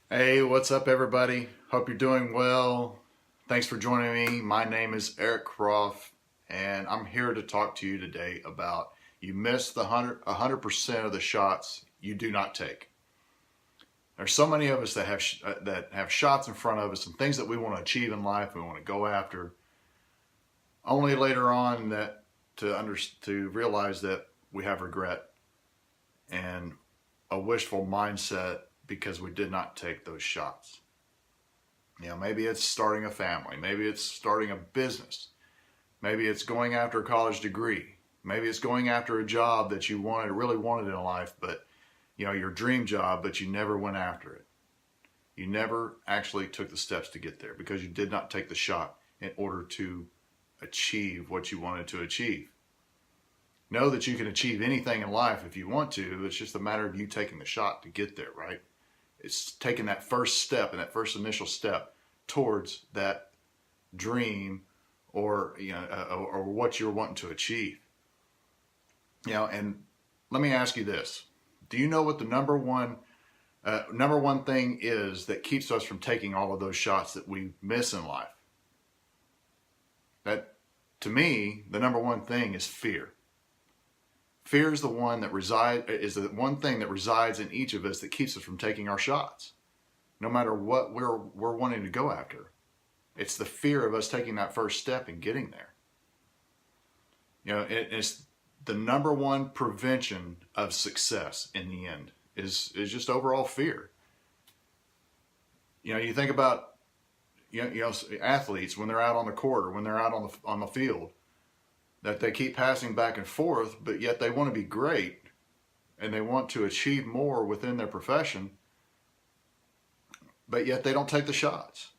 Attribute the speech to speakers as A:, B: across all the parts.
A: Hey, what's up, everybody? Hope you're doing well. Thanks for joining me. My name is Eric Croft, and I'm here to talk to you today about you miss the 100% of the shots you do not take. There's so many of us that have shots in front of us and things that we want to achieve in life, we want to go after. Only later on that to realize that we have regret and a wishful mindset because we did not take those shots. Maybe it's starting a family, maybe it's starting a business, maybe it's going after a college degree, maybe it's going after a job that you really wanted in life, but your dream job, but you never went after it. You never actually took the steps to get there because you did not take the shot in order to achieve what you wanted to achieve. Know that you can achieve anything in life if you want to. It's just a matter of you taking the shot to get there, right? It's taking that first step and that first initial step towards that dream or or what you're wanting to achieve. And let me ask you this: do you know what the number one thing is that keeps us from taking all of those shots that we miss in life? That, to me, the number one thing is fear. Fear is the one thing that resides in each of us that keeps us from taking our shots, no matter what we're wanting to go after. It's the fear of us taking that first step and getting there. It's the number one prevention of success in the end is just overall fear. You think about athletes when they're out on the court or when they're out on the field, that they keep passing back and forth, but yet they want to be great and they want to achieve more within their profession, but yet they don't take the shots.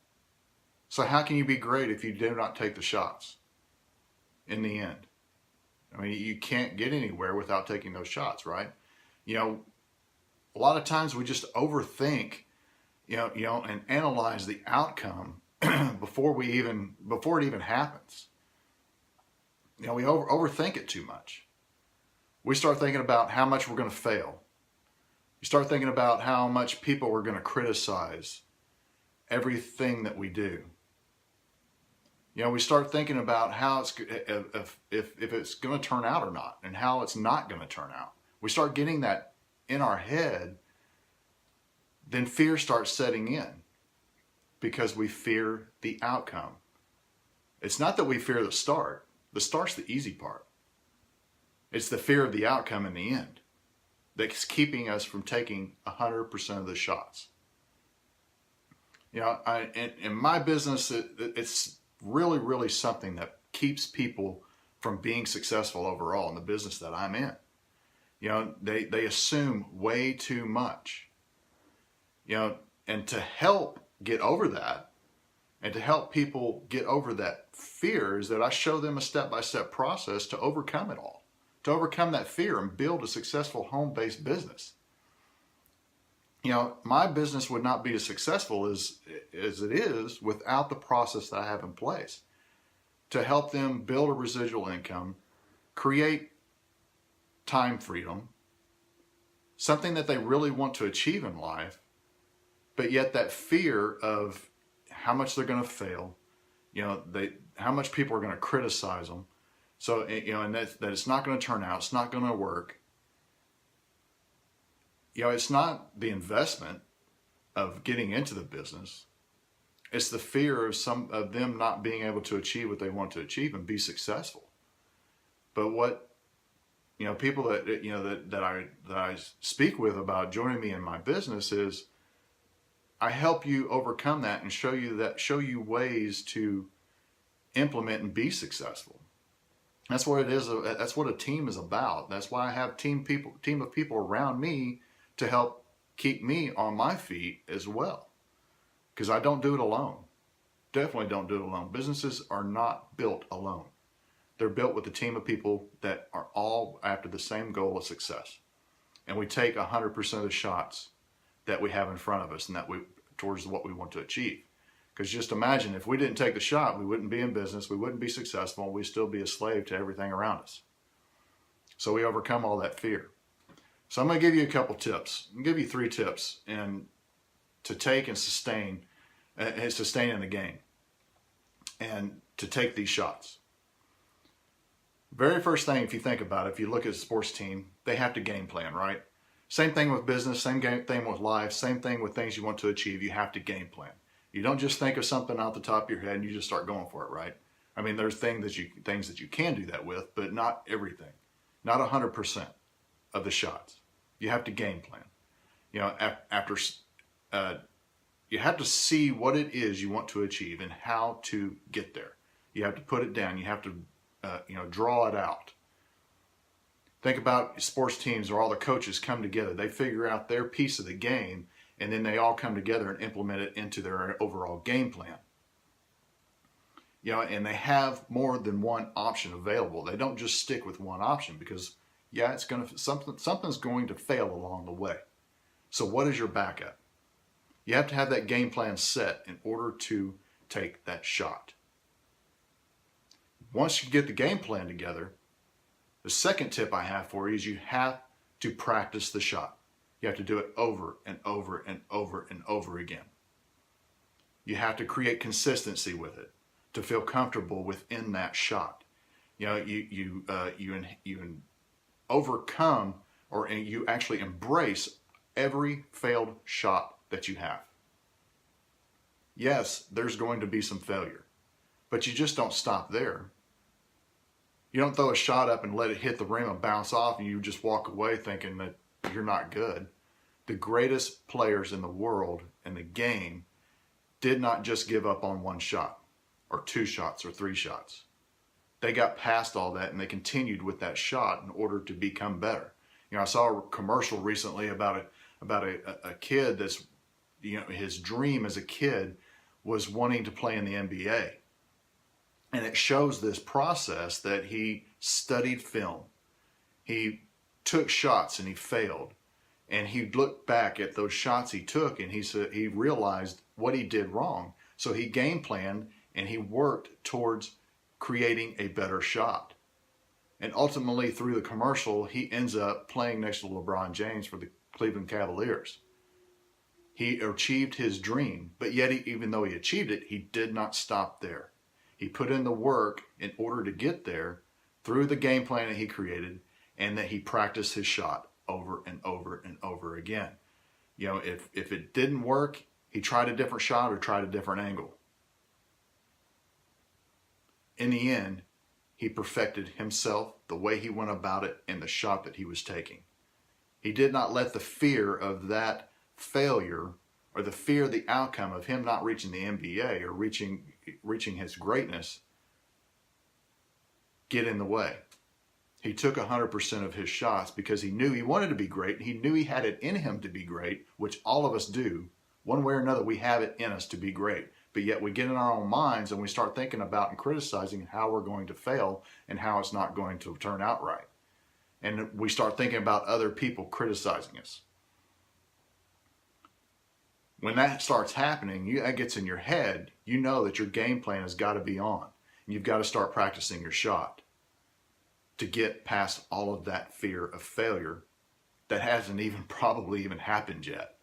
A: So how can you be great if you do not take the shots in the end? I mean, you can't get anywhere without taking those shots, right? A lot of times we just overthink, and analyze the outcome before it even happens. We overthink it too much. We start thinking about how much we're going to fail. You start thinking about how much people are going to criticize everything that we do. We start thinking about how if it's going to turn out or not, and how it's not going to turn out. We start getting that in our head, then fear starts setting in because we fear the outcome. It's not that we fear the start. The start's the easy part. It's the fear of the outcome in the end that's keeping us from taking 100% of the shots. In my business, it's really, really something that keeps people from being successful overall in the business that I'm in. They assume way too much. And to help get over that, and to help people get over that fear, is that I show them a step-by-step process to overcome it all, to overcome that fear and build a successful home-based business. My business would not be as successful as it is without the process that I have in place to help them build a residual income, create time freedom, something that they really want to achieve in life, but yet that fear of how much they're going to fail, how much people are going to criticize them. So, and that it's not going to turn out, it's not going to work. It's not the investment of getting into the business. It's the fear of some of them not being able to achieve what they want to achieve and be successful. But what, people that I speak with about joining me in my business is, I help you overcome that and show you ways to implement and be successful. That's what it is. That's what a team is about. That's why I have team of people around me to help keep me on my feet as well. Because I don't do it alone. Definitely don't do it alone. Businesses are not built alone. They're built with a team of people that are all after the same goal of success. And we take 100% of the shots that we have in front of us and towards what we want to achieve. Because just imagine, if we didn't take the shot, we wouldn't be in business, we wouldn't be successful, and we'd still be a slave to everything around us. So we overcome all that fear. So I'm going to give you a couple tips. I'm going to give you 3 tips to take and sustain in the game and to take these shots. Very first thing, if you think about it, if you look at a sports team, they have to game plan, right? Same thing with business, same thing with life, same thing with things you want to achieve. You have to game plan. You don't just think of something out the top of your head and you just start going for it, right? I mean, there's things that you can do that with, but not everything. Not 100% of the shots. You have to game plan. You know, you have to see what it is you want to achieve and how to get there. You have to put it down. You have to, draw it out. Think about sports teams where all the coaches come together. They figure out their piece of the game, and then they all come together and implement it into their overall game plan. You know, and they have more than one option available. They don't just stick with one option because, yeah, something's going to fail along the way. So what is your backup? You have to have that game plan set in order to take that shot. Once you get the game plan together, the second tip I have for you is you have to practice the shot. You have to do it over and over and over and over again. You have to create consistency with it to feel comfortable within that shot. You know, you overcome and you actually embrace every failed shot that you have. Yes, there's going to be some failure, but you just don't stop there. You don't throw a shot up and let it hit the rim and bounce off and you just walk away thinking that you're not good. The greatest players in the world in the game did not just give up on one shot or two shots or three shots. They got past all that and they continued with that shot in order to become better. You know, I saw a commercial recently about a kid that's, you know, his dream as a kid was wanting to play in the NBA. And it shows this process that he studied film. He took shots and he failed. And he looked back at those shots he took and he realized what he did wrong. So he game planned and he worked towards creating a better shot. And ultimately through the commercial, he ends up playing next to LeBron James for the Cleveland Cavaliers. He achieved his dream, but yet even though he achieved it, he did not stop there. He put in the work in order to get there through the game plan that he created and that he practiced his shot over and over and over again. You know, if it didn't work, he tried a different shot or tried a different angle. In the end, he perfected himself, the way he went about it, and the shot that he was taking. He did not let the fear of that failure or the fear of the outcome of him not reaching the NBA or reaching his greatness get in the way. He took 100% of his shots because he knew he wanted to be great. He knew he had it in him to be great, which all of us do. One way or another, we have it in us to be great. But yet we get in our own minds and we start thinking about and criticizing how we're going to fail and how it's not going to turn out right. And we start thinking about other people criticizing us. When that starts happening, that gets in your head, you know that your game plan has got to be on. And you've got to start practicing your shot to get past all of that fear of failure that hasn't even probably even happened yet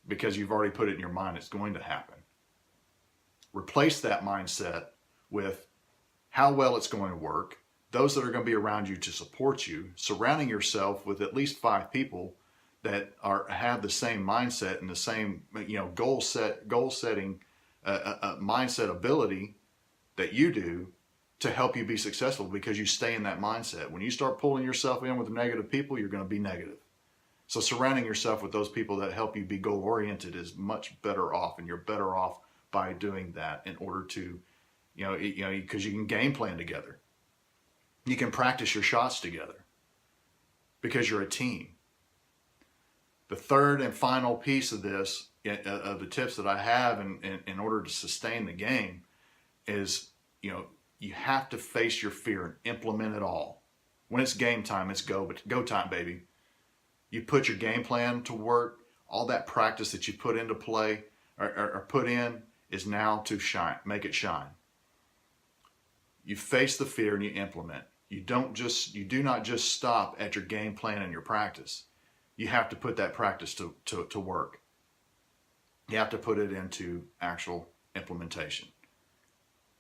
A: because you've already put it in your mind it's going to happen. Replace that mindset with how well it's going to work, those that are going to be around you to support you, surrounding yourself with at least 5 people that have the same mindset and the same, goal setting mindset ability that you do to help you be successful because you stay in that mindset. When you start pulling yourself in with negative people, you're going to be negative. So surrounding yourself with those people that help you be goal oriented is much better off, and you're better off by doing that in order to, because you can game plan together. You can practice your shots together because you're a team. The third and final piece of this, of the tips that I have in order to sustain the game is, you have to face your fear and implement it all. When it's game time, it's go time, baby. You put your game plan to work. All that practice that you put into play or put in is now to shine, make it shine. You face the fear and you implement. You do not just stop at your game plan and your practice. You have to put that practice to work. You have to put it into actual implementation.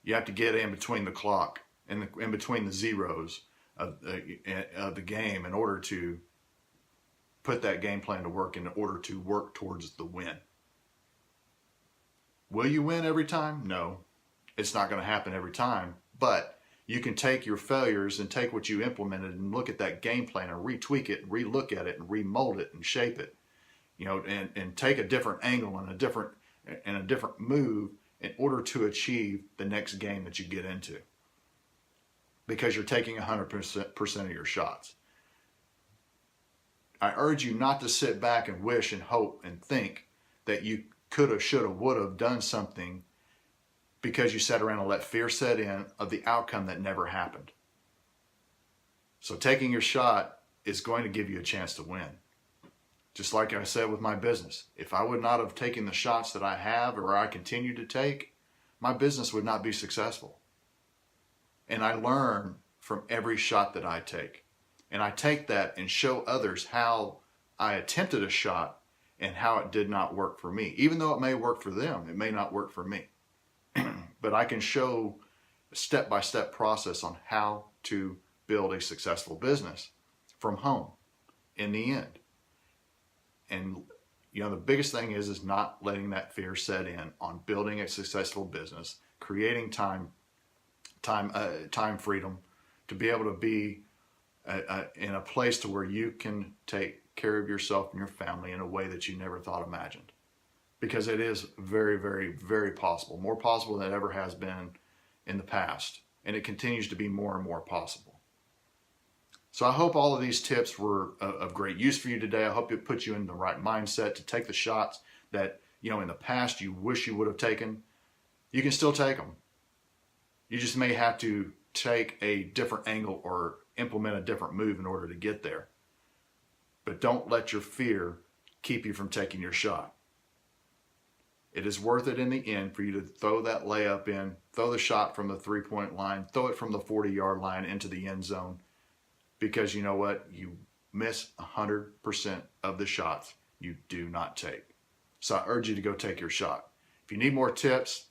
A: You have to get in between the clock and in between the zeros of the game in order to put that game plan to work, in order to work towards the win. Will you win every time? No, it's not going to happen every time, but you can take your failures and take what you implemented and look at that game plan and retweak it and relook at it and remold it and shape it, and take a different angle and a different move in order to achieve the next game that you get into, because you're taking 100% of your shots. I urge you not to sit back and wish and hope and think that you could have, should have, would have done something because you sat around and let fear set in of the outcome that never happened. So taking your shot is going to give you a chance to win. Just like I said with my business, if I would not have taken the shots that I have or I continue to take, my business would not be successful. And I learn from every shot that I take. And I take that and show others how I attempted a shot and how it did not work for me. Even though it may work for them, it may not work for me. But I can show a step-by-step process on how to build a successful business from home in the end. And the biggest thing is not letting that fear set in on building a successful business, creating time freedom to be able to be in a place to where you can take care of yourself and your family in a way that you never thought imagined. Because it is very, very, very possible, more possible than it ever has been in the past. And it continues to be more and more possible. So I hope all of these tips were of great use for you today. I hope it put you in the right mindset to take the shots that, in the past you wish you would have taken. You can still take them. You just may have to take a different angle or implement a different move in order to get there. But don't let your fear keep you from taking your shot. It is worth it in the end for you to throw that layup in, throw the shot from the 3-point line, throw it from the 40-yard line into the end zone. Because you know what? You miss 100% of the shots you do not take. So I urge you to go take your shot. If you need more tips,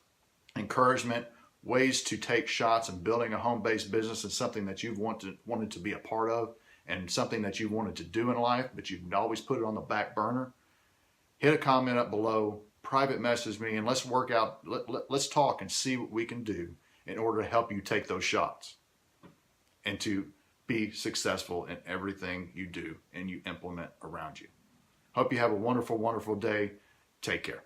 A: encouragement, ways to take shots and building a home-based business is something that you've wanted to be a part of and something that you wanted to do in life, but you've always put it on the back burner, hit a comment up below, private message me, and let's work out, let's talk and see what we can do in order to help you take those shots and to be successful in everything you do and you implement around you. Hope you have a wonderful, wonderful day. Take care.